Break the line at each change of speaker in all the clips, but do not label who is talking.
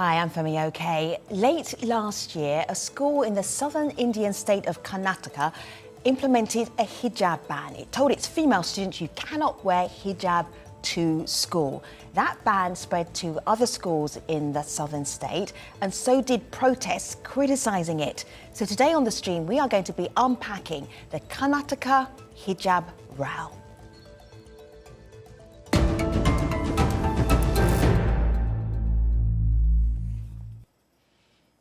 Hi, I'm Femi OK. Late last year, a school in the southern Indian state of Karnataka implemented a hijab ban. It told its female students you cannot wear hijab to school. That ban spread to other schools in the southern state, and so did protests criticising it. So today on the stream, we are going to be unpacking the Karnataka hijab row.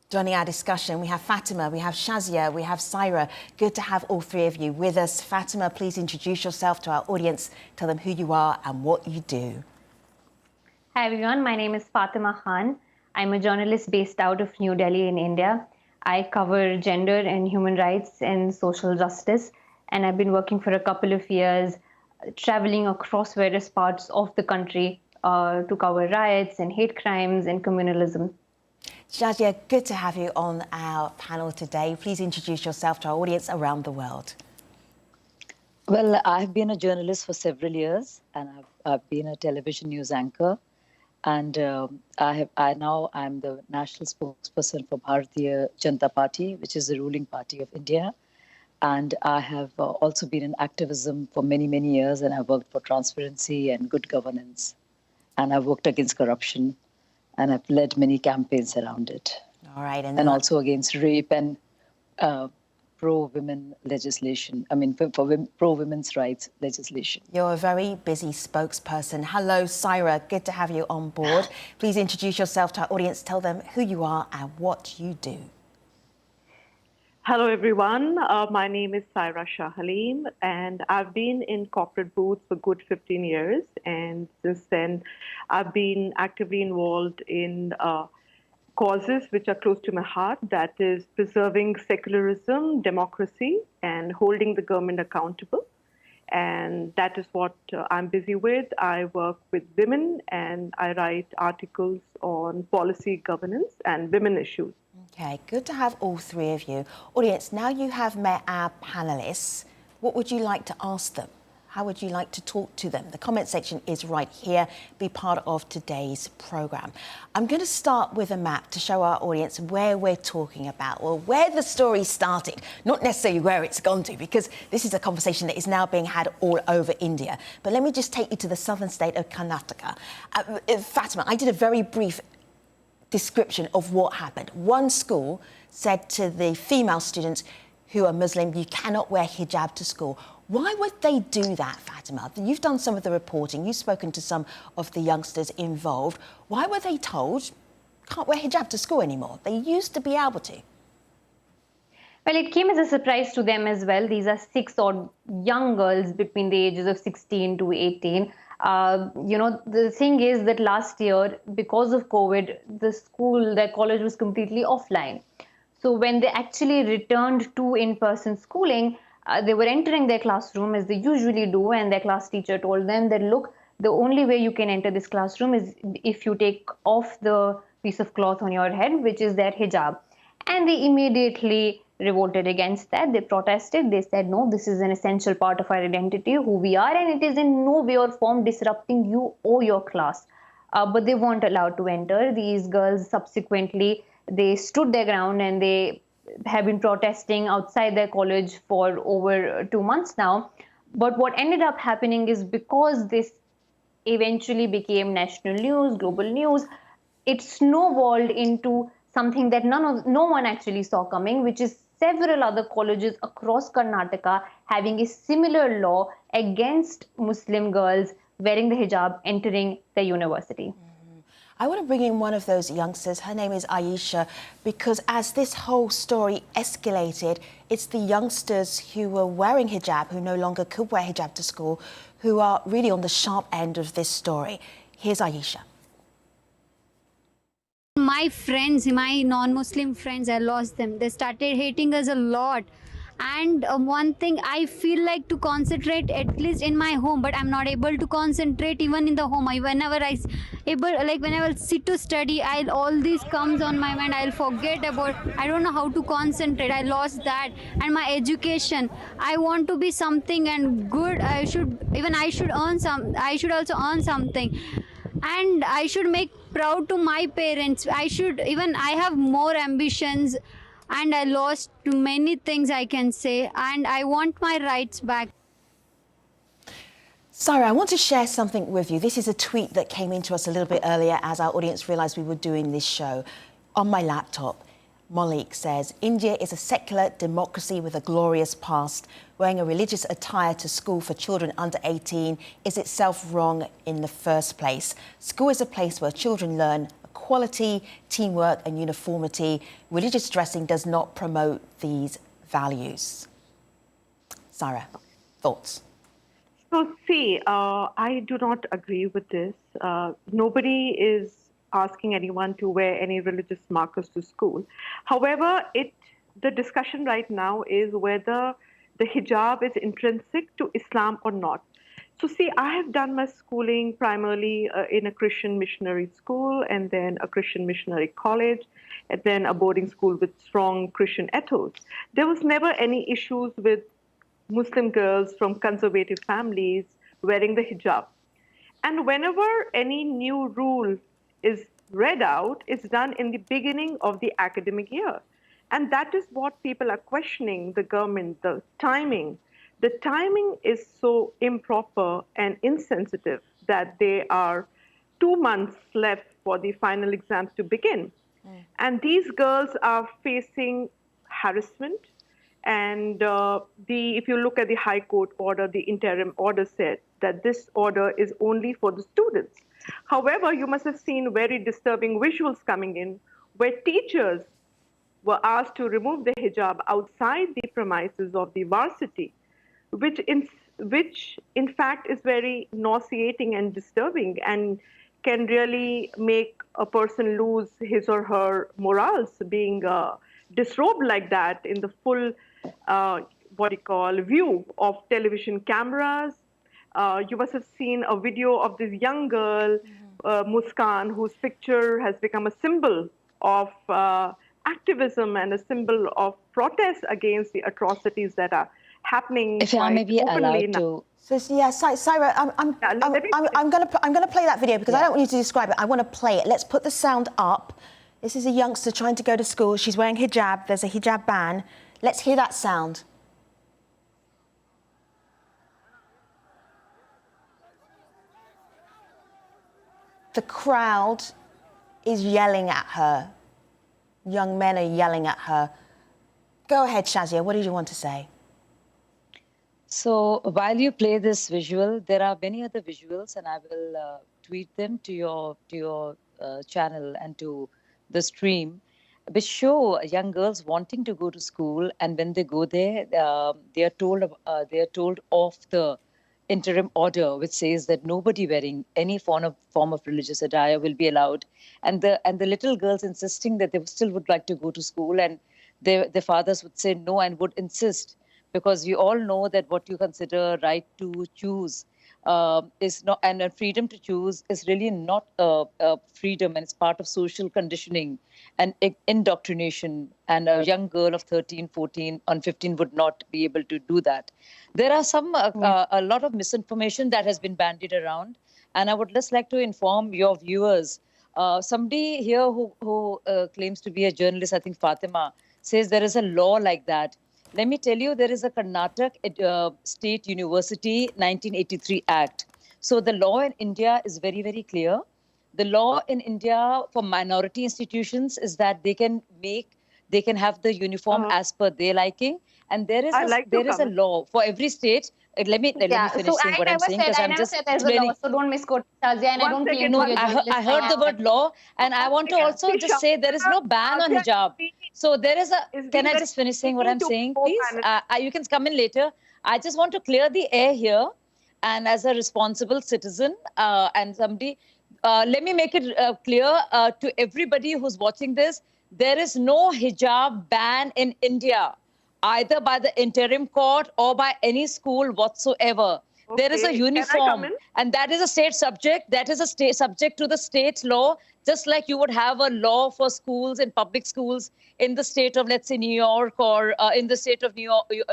Joining our discussion, we have Fatima, we have Shazia, we have Saira. Good to have all three of you with us. Fatima, please introduce yourself to our audience. Tell them who you are and what you do.
Hi everyone, my name is Fatima Khan. I'm a journalist based out of New Delhi in India. I cover gender and human rights and social justice, and I've been working for a couple of years, traveling across various parts of the country to cover riots and hate crimes and communalism.
Shazia, good to have you on our panel today. Please introduce yourself to our audience around the world.
Well, I've been a journalist for several years, and I've been a television news anchor. And now I'm the national spokesperson for Bharatiya Janata Party, which is the ruling party of India. And I have also been in activism for many, many years, and I've worked for transparency and good governance. And I've worked against corruption, and I've led many campaigns around it.
All right.
And also against rape and pro-women legislation. I mean, for pro-women's rights legislation.
You're a very busy spokesperson. Hello, Saira. Good to have you on board. Please introduce yourself to our audience. Tell them who you are and what you do.
Hello, everyone. My name is Saira Shah Halim, and I've been in corporate booths for good 15 years. And since then, I've been actively involved in causes which are close to my heart, that is preserving secularism, democracy, and holding the government accountable. And that is what I'm busy with. I work with women, and I write articles on policy, governance, and women issues.
Okay, good to have all three of you. Audience, now you have met our panellists, what would you like to ask them? How would you like to talk to them? The comment section is right here. Be part of today's programme. I'm going to start with a map to show our audience where we're talking about, or where the story started, not necessarily where it's gone to, because this is a conversation that is now being had all over India. But let me just take you to the southern state of Karnataka. Fatima, I did a very brief description of what happened. One school said to the female students who are Muslim, you cannot wear hijab to school. Why would they do that, Fatima? You've done some of the reporting, you've spoken to some of the youngsters involved. Why were they told, can't wear hijab to school anymore? They used to be able to.
Well, it came as a surprise to them as well. These are 6 odd young girls between the ages of 16 to 18. The thing is that last year, because of COVID, their college was completely offline. So when they actually returned to in-person schooling, they were entering their classroom as they usually do, and their class teacher told them that, look, the only way you can enter this classroom is if you take off the piece of cloth on your head, which is their hijab. And they immediately revolted against that. They protested. They said, no, this is an essential part of our identity, who we are, and it is in no way or form disrupting you or your class. But they weren't allowed to enter. These girls subsequently, they stood their ground, and they have been protesting outside their college for over 2 months now. But what ended up happening is, because this eventually became national news, global news, it snowballed into something that no one actually saw coming, which is several other colleges across Karnataka having a similar law against Muslim girls wearing the hijab entering the university.
I want to bring in one of those youngsters. Her name is Aisha, because as this whole story escalated, it's the youngsters who were wearing hijab, who no longer could wear hijab to school, who are really on the sharp end of this story. Here's Aisha.
My friends, my non-Muslim friends, I lost them. They started hating us a lot. And one thing, I feel like to concentrate at least in my home, but I'm not able to concentrate even in the home. Whenever I sit to study, all this comes on my mind. I'll forget about. I don't know how to concentrate. I lost that. And my education. I want to be something and good. I should also earn something. And I should make proud to my parents. I have more ambitions, and I lost too many things, I can say, and I want my rights back.
Sarah, I want to share something with you. This is a tweet that came into us a little bit earlier as our audience realised we were doing this show. On my laptop, Malik says, India is a secular democracy with a glorious past. Wearing a religious attire to school for children under 18 is itself wrong in the first place. School is a place where children learn equality, teamwork and uniformity. Religious dressing does not promote these values. Sarah, thoughts?
So, see, I do not agree with this. Nobody is asking anyone to wear any religious markers to school. However, the discussion right now is whether the hijab is intrinsic to Islam or not. So, see, I have done my schooling primarily in a Christian missionary school, and then a Christian missionary college, and then a boarding school with strong Christian ethos. There was never any issues with Muslim girls from conservative families wearing the hijab. And whenever any new rule is read out, it's done in the beginning of the academic year. And that is what people are questioning the government, the timing. The timing is so improper and insensitive that there are 2 months left for the final exams to begin. And these girls are facing harassment. And if you look at the High Court order, the interim order said that this order is only for the students. However, you must have seen very disturbing visuals coming in where teachers were asked to remove the hijab outside the premises of the varsity, which in fact is very nauseating and disturbing and can really make a person lose his or her morals, being disrobed like that in the full view of television cameras. You must have seen a video of this young girl, Muskan, whose picture has become a symbol of activism and a symbol of protest against the atrocities that are happening.
If I may be allowed
now.
to.
So, yeah, Sarah, I'm going to play that video because I don't want you to describe it. I want to play it. Let's put the sound up. This is a youngster trying to go to school. She's wearing hijab. There's a hijab ban. Let's hear that sound. The crowd is yelling at her. Young men are yelling at her. Go ahead, Shazia. What did you want to say?
So while you play this visual, there are many other visuals, and I will tweet them to your channel and to the stream, which show young girls wanting to go to school, and when they go there, they are told of the interim order, which says that nobody wearing any form of religious attire will be allowed, and the little girls insisting that they still would like to go to school, and their fathers would say no and would insist, because we all know that what you consider right to choose is not, and freedom to choose is really not freedom, and it's part of social conditioning and indoctrination. And a young girl of 13, 14, and 15 would not be able to do that. There are a lot of misinformation that has been bandied around, and I would just like to inform your viewers. Somebody here who claims to be a journalist, I think Fatima, says there is a law like that. Let me tell you, there is a Karnataka State University 1983 Act. So the law in India is very, very clear. The law in India for minority institutions is that they can have the uniform as per their liking. And there is a law for every state. Let me finish saying what I'm saying, because I'm just explaining.
So don't misquote Shazia, and I don't claim
No, I heard the word law, and I want to also just say there is no ban on hijab. So there is a. Can I just finish saying what I'm saying, please? You can come in later. I just want to clear the air here, and as a responsible citizen and somebody, let me make it clear to everybody who's watching this: there is no hijab ban in India, either by the interim court or by any school whatsoever. Okay. There is a uniform, and that is a state subject. That is a state subject to the state law, just like you would have a law for schools and public schools in the state of, let's say, New York, or in the state of New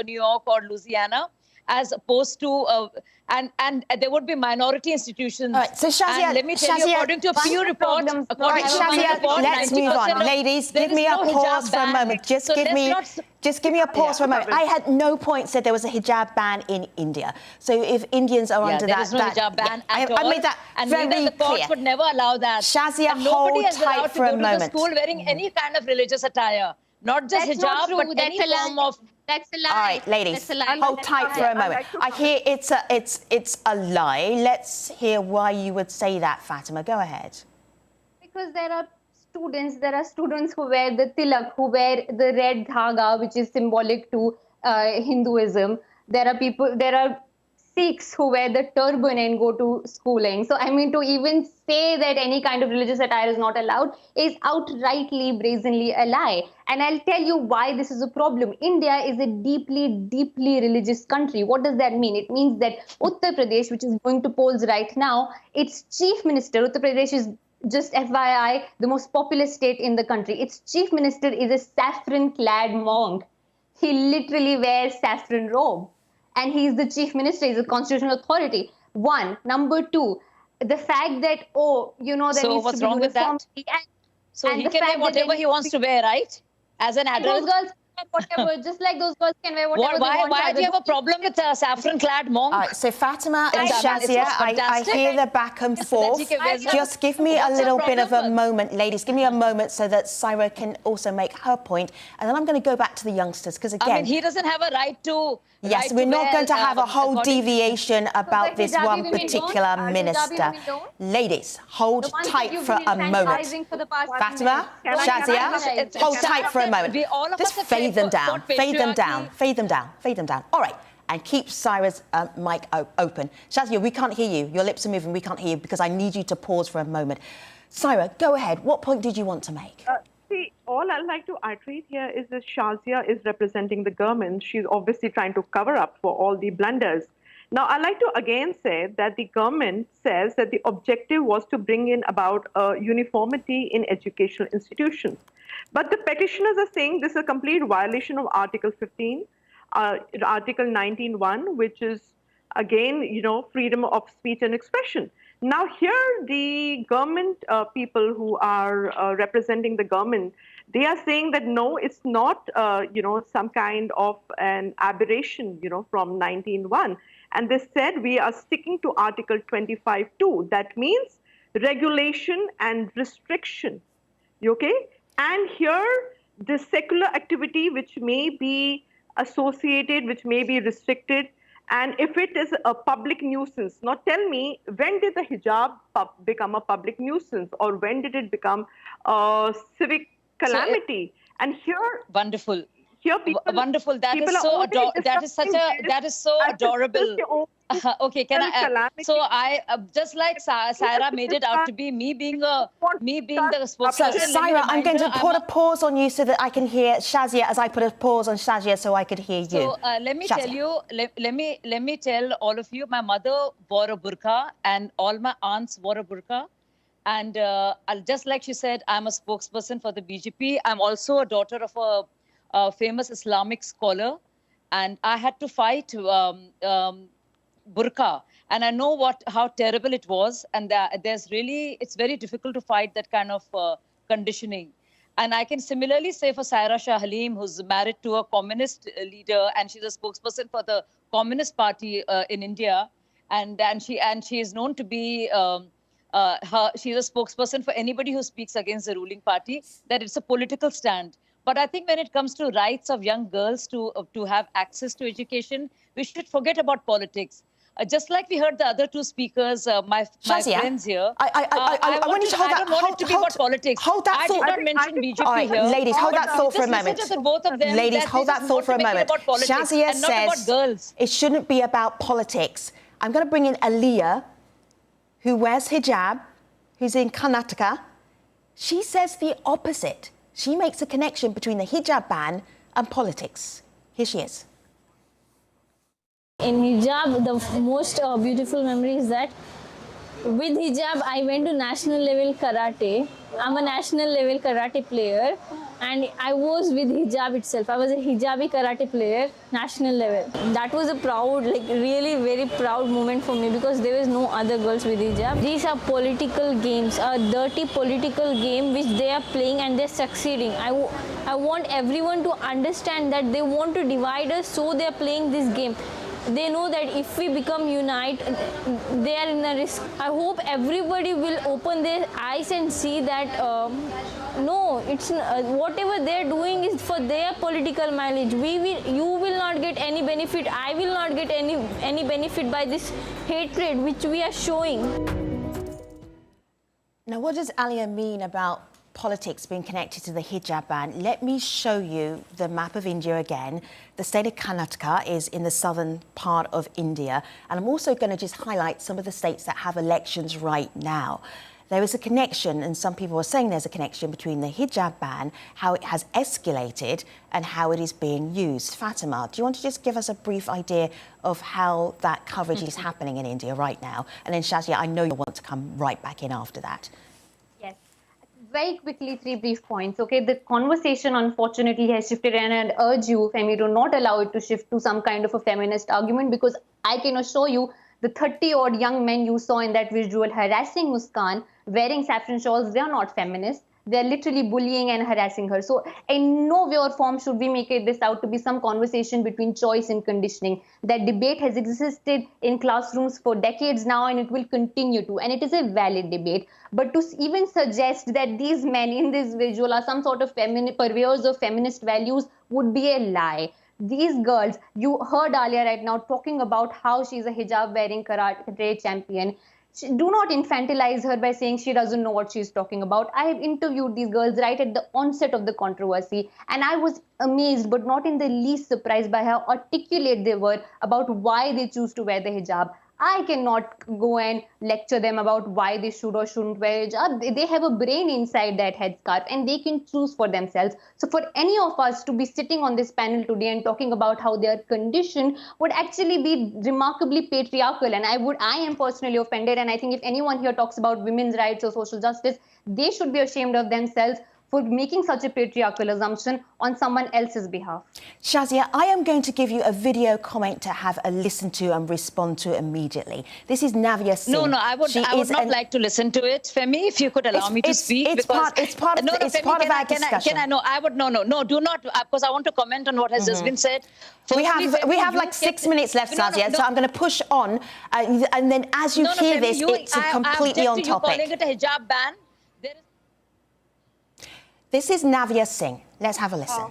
York or Louisiana. as opposed to and there would be minority institutions.
All right, so Shazia,
and let me tell you, according to a Pew report,
according to Shazia,
report,
let's move on. Ladies, give me a pause for a moment. Just give me a pause for a moment. I had no point said there was a hijab ban in India. So if Indians are under
there is no hijab ban at all.
I made that
and
very
neither the courts
clear.
would never allow that.
Shazia,
and nobody
hold
is allowed
tight
to
for a
go to
moment.
the school wearing any kind of religious attire. Not just
That's
hijab,
not true.
but
That's
any
a lie.
form of...
That's a lie.
All right, ladies,
That's a lie.
hold tight for a moment. I hear it's a lie. Let's hear why you would say that, Fatima. Go ahead.
Because there are students who wear the tilak, who wear the red dhaga, which is symbolic to Hinduism. There are Sikhs who wear the turban and go to schooling. So, I mean, to even say that any kind of religious attire is not allowed is outrightly, brazenly a lie. And I'll tell you why this is a problem. India is a deeply, deeply religious country. What does that mean? It means that Uttar Pradesh, which is going to polls right now, its chief minister, Uttar Pradesh is just FYI, the most populous state in the country. Its chief minister is a saffron-clad monk. He literally wears saffron robe. And he's the chief minister, he's a constitutional authority. One. Number two, the fact that, there needs to be
wrong with
reform.
that? So he can wear whatever he wants to wear, right? As an adult?
Those girls can wear whatever, just like those girls can wear whatever they want.
Why do you have a problem with a saffron-clad monk?
All right, so Fatima and
It's
Shazia, I
fantastic.
hear the back and forth. Just give me a little bit of a moment, ladies. Give me a moment so that Saira can also make her point. And then I'm going to go back to the youngsters, because again...
I mean, he doesn't have a right to...
Yes, we're not going to have a whole deviation about this one particular minister. Ladies, hold tight for a moment. Fatima, Shazia, hold tight for a moment. Just fade them down, fade them down, fade them down, fade them down. All right, and keep Saira's mic open. Shazia, we can't hear you. Your lips are moving. We can't hear you because I need you to pause for a moment. Saira, go ahead. What point did you want to make?
See, all I'd like to iterate here is that Shazia is representing the government. She's obviously trying to cover up for all the blunders. Now, I'd like to again say that the government says that the objective was to bring in about uniformity in educational institutions. But the petitioners are saying this is a complete violation of Article 15, Article 19(1), which is, again, freedom of speech and expression. Now, here the government people who are representing the government, they are saying that no, it's not, some kind of an aberration, from 19(1). And they said we are sticking to Article 25(2). That means regulation and restriction. Okay? And here, the secular activity which may be associated, which may be restricted, and if it is a public nuisance, now tell me, when did the hijab become a public nuisance, or when did it become a civic calamity? And here,
wonderful.
Here, people,
wonderful. That
people
is so
that
is so adorable. Okay, can I? So I just like Saira made it out to be me being the spokesperson.
So, Saira, I'm going to put a pause on you so that I can hear Shazia, as I put a pause on Shazia so I could hear you.
So let me tell you, let me tell all of you, my mother wore a burqa and all my aunts wore a burqa. And just like she said, I'm a spokesperson for the BJP. I'm also a daughter of a famous Islamic scholar. And I had to fight burqa, and I know how terrible it was, and it's very difficult to fight that kind of conditioning. And I can similarly say for Saira Shah Halim, who's married to a communist leader, and she's a spokesperson for the Communist Party in India, and she is known to be she's a spokesperson for anybody who speaks against the ruling party, that it's a political stand. But I think when it comes to rights of young girls to have access to education, we should forget about politics. Just like we heard the other two speakers, my friends here.
I want you to hold that.
I don't want it to be about politics.
Hold that thought.
I did not mention BJP
all right,
here.
Ladies, hold that thought for a moment.
Just listen to both of them.
Ladies, hold that thought for a moment. Shazia says it shouldn't be about politics. I'm going to bring in Aliyah, who wears hijab, who's in Karnataka. She says the opposite. She makes a connection between the hijab ban and politics. Here she is.
In hijab, the most beautiful memory is that with hijab, I went to national level karate. I'm a national level karate player, and I was with hijab itself. I was a hijabi karate player, national level. That was a proud, like really very proud moment for me because there was no other girls with hijab. These are political games, a dirty political game which they are playing and they're succeeding. I want everyone to understand that they want to divide us, so they're playing this game. They know that if we become united, they are in a risk. I hope everybody will open their eyes and see that no, it's whatever they're doing is for their political mileage. You will not get any benefit. I will not get any benefit by this hatred which we are showing.
Now, what does Alia mean about politics being connected to the hijab ban? Let me show you the map of India again. The state of Karnataka is in the southern part of India. And I'm also going to just highlight some of the states that have elections right now. There is a connection, and some people are saying there's a connection between the hijab ban, how it has escalated, and how it is being used. Fatima, do you want to just give us a brief idea of how that coverage is happening in India right now? And then Shazia, I know you want to come right back in after that.
Very quickly, 3 brief points. Okay, the conversation unfortunately has shifted, and I'd urge you, Femi, to not allow it to shift to some kind of a feminist argument, because I can assure you the 30-odd young men you saw in that visual harassing Muskan, wearing saffron shawls, they are not feminists. They're literally bullying and harassing her. So in no way or form should we make this out to be some conversation between choice and conditioning. That debate has existed in classrooms for decades now, and it will continue to. And it is a valid debate. But to even suggest that these men in this visual are some sort of purveyors of feminist values would be a lie. These girls, you heard Alia right now talking about how she's a hijab-wearing karate champion. Do not infantilize her by saying she doesn't know what she's talking about. I have interviewed these girls right at the onset of the controversy, and I was amazed but not in the least surprised by how articulate they were about why they choose to wear the hijab. I cannot go and lecture them about why they should or shouldn't wear hijab. They have a brain inside that headscarf, and they can choose for themselves. So for any of us to be sitting on this panel today and talking about how they are conditioned would actually be remarkably patriarchal. And I am personally offended. And I think if anyone here talks about women's rights or social justice, they should be ashamed of themselves for making such a patriarchal assumption on someone else's behalf.
Shazia, I am going to give you a video comment to have a listen to and respond to immediately. This is Navya Singh.
No, I would not like to listen to it, Femi, if you could allow me to speak.
It's part of our discussion.
Do not, because I want to comment on what has just been said.
Firstly, we have like 6 minutes left, Shazia, so I'm going to push on, and then as you hear this, it's completely on topic.
Calling it a hijab ban.
This is Navya Singh. Let's have a listen.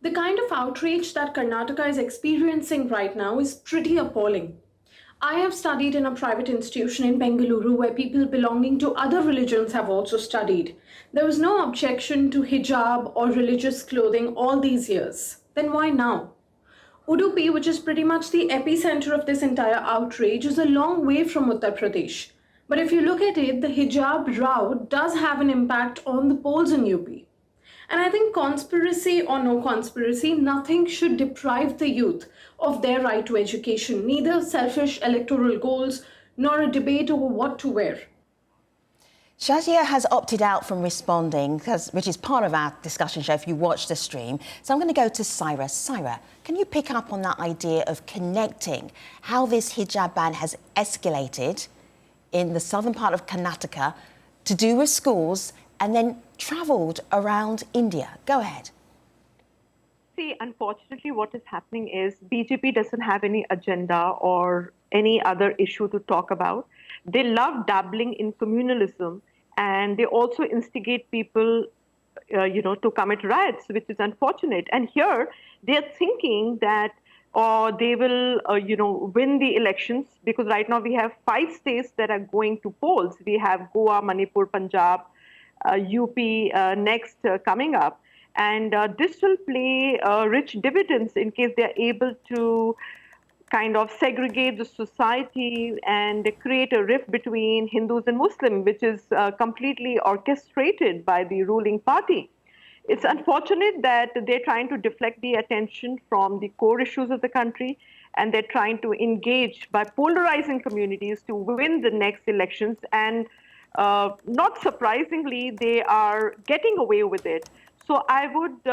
The kind of outrage that Karnataka is experiencing right now is pretty appalling. I have studied in a private institution in Bengaluru where people belonging to other religions have also studied. There was no objection to hijab or religious clothing all these years. Then why now? Udupi, which is pretty much the epicenter of this entire outrage, is a long way from Uttar Pradesh. But if you look at it, the hijab row does have an impact on the polls in UP. And I think conspiracy or no conspiracy, nothing should deprive the youth of their right to education, neither selfish electoral goals nor a debate over what to wear.
Shazia has opted out from responding, which is part of our discussion show if you watch the stream. So I'm going to go to Syra. Syra, can you pick up on that idea of connecting how this hijab ban has escalated in the southern part of Karnataka to do with schools and then travelled around India? Go ahead.
See, unfortunately, what is happening is BJP doesn't have any agenda or any other issue to talk about. They love dabbling in communalism, and they also instigate people, to commit riots, which is unfortunate. And here, they're thinking that they will, win the elections, because right now we have 5 states that are going to polls. We have Goa, Manipur, Punjab, UP next coming up. And this will play rich dividends in case they're able to kind of segregate the society and create a rift between Hindus and Muslims, which is completely orchestrated by the ruling party. It's unfortunate that they're trying to deflect the attention from the core issues of the country, and they're trying to engage by polarizing communities to win the next elections. And not surprisingly, they are getting away with it. So I would,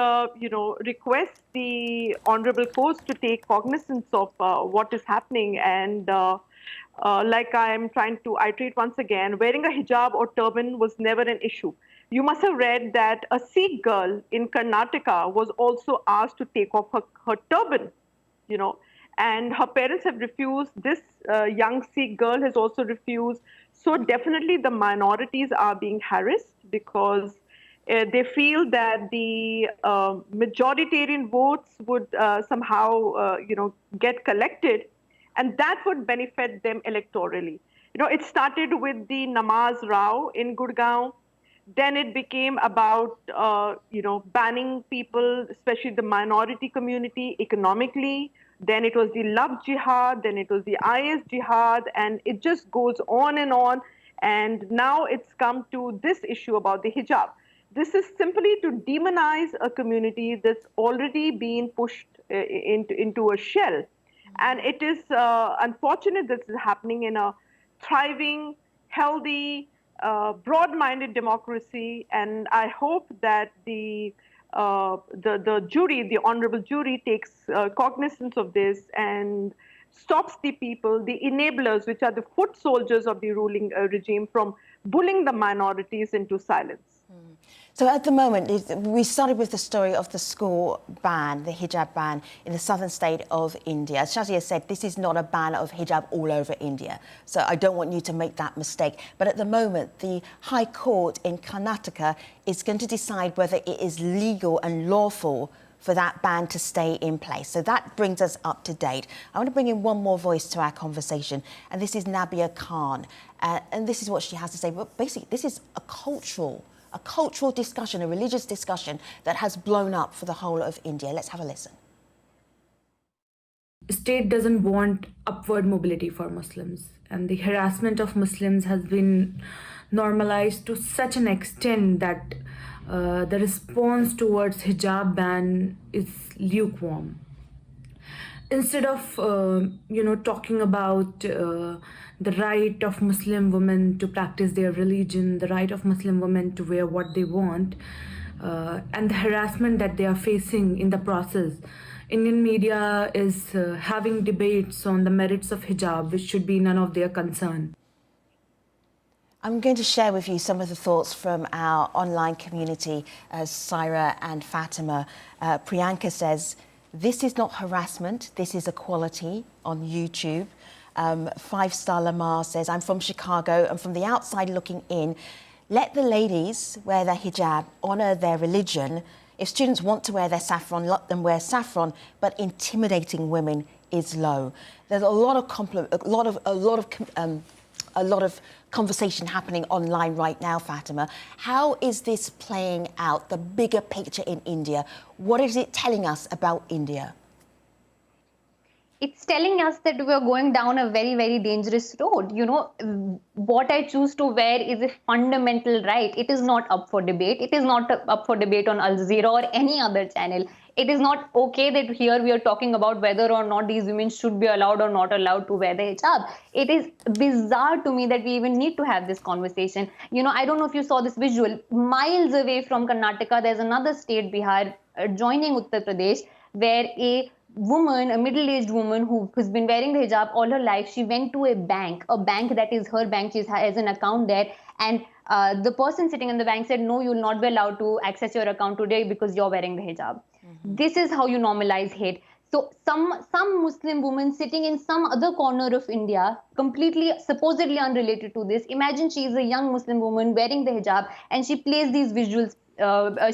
request the honorable courts to take cognizance of what is happening. And like I am trying to iterate once again, wearing a hijab or turban was never an issue. You must have read that a Sikh girl in Karnataka was also asked to take off her turban, and her parents have refused. This young Sikh girl has also refused. So definitely the minorities are being harassed because they feel that the majoritarian votes would somehow, get collected, and that would benefit them electorally. It started with the Namaz Rao in Gurgaon. Then it became about, banning people, especially the minority community, economically. Then it was the love jihad. Then it was the IS jihad. And it just goes on. And now it's come to this issue about the hijab. This is simply to demonize a community that's already been pushed into a shell. And it is unfortunate that this is happening in a thriving, healthy, broad-minded democracy. And I hope that the jury, the honorable jury, takes cognizance of this and stops the people, the enablers, which are the foot soldiers of the ruling regime, from bullying the minorities into silence.
So at the moment, we started with the story of the school ban, the hijab ban in the southern state of India. As Shazia said, this is not a ban of hijab all over India. So I don't want you to make that mistake. But at the moment, the High Court in Karnataka is going to decide whether it is legal and lawful for that ban to stay in place. So that brings us up to date. I want to bring in one more voice to our conversation, and this is Nabia Khan. And this is what she has to say. But basically, this is a cultural discussion, a religious discussion that has blown up for the whole of India. Let's have a listen.
The state doesn't want upward mobility for Muslims, and the harassment of Muslims has been normalized to such an extent that the response towards hijab ban is lukewarm. Instead of talking about the right of Muslim women to practice their religion, the right of Muslim women to wear what they want, and the harassment that they are facing in the process, Indian media is having debates on the merits of hijab, which should be none of their concern.
I'm going to share with you some of the thoughts from our online community, Saira and Fatima. Priyanka says, this is not harassment, this is equality on YouTube. 5-star Lamar says, I'm from Chicago and from the outside looking in, let the ladies wear their hijab, honour their religion. If students want to wear their saffron, let them wear saffron, but intimidating women is low. There's a lot of conversation happening online right now, Fatima. How is this playing out, the bigger picture in India? What is it telling us about India?
It's telling us that we are going down a very, very dangerous road. What I choose to wear is a fundamental right. It is not up for debate. It is not up for debate on Al Jazeera or any other channel. It is not okay that here we are talking about whether or not these women should be allowed or not allowed to wear the hijab. It is bizarre to me that we even need to have this conversation. I don't know if you saw this visual. Miles away from Karnataka, there's another state, Bihar, joining Uttar Pradesh, where a middle-aged woman who's been wearing the hijab all her life, she went to a bank that is her bank, she has an account there, and the person sitting in the bank said, no, you will not be allowed to access your account today because you're wearing the hijab. This is how you normalize hate. So some Muslim woman sitting in some other corner of India, completely supposedly unrelated to this, imagine she is a young Muslim woman wearing the hijab and she plays these visuals.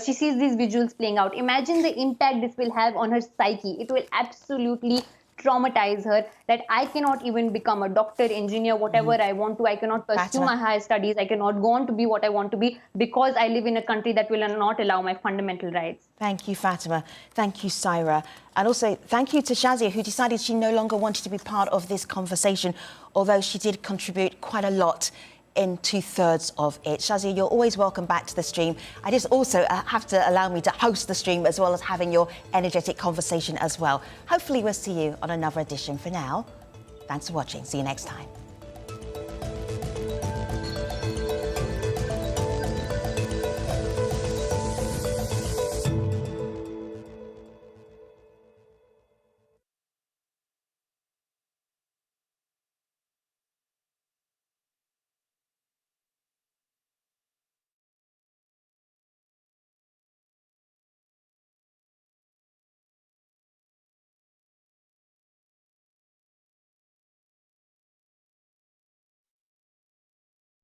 She sees these visuals playing out. Imagine the impact this will have on her psyche. It will absolutely traumatize her, that I cannot even become a doctor, engineer, whatever I want to. I cannot pursue my higher studies. I cannot go on to be what I want to be because I live in a country that will not allow my fundamental rights.
Thank you, Fatima. Thank you, Saira. And also, thank you to Shazia, who decided she no longer wanted to be part of this conversation, although she did contribute quite a lot in 2/3 of it. Shazia, you're always welcome back to the stream. I just also have to allow me to host the stream as well as having your energetic conversation as well. Hopefully we'll see you on another edition. For now, thanks for watching. See you next time.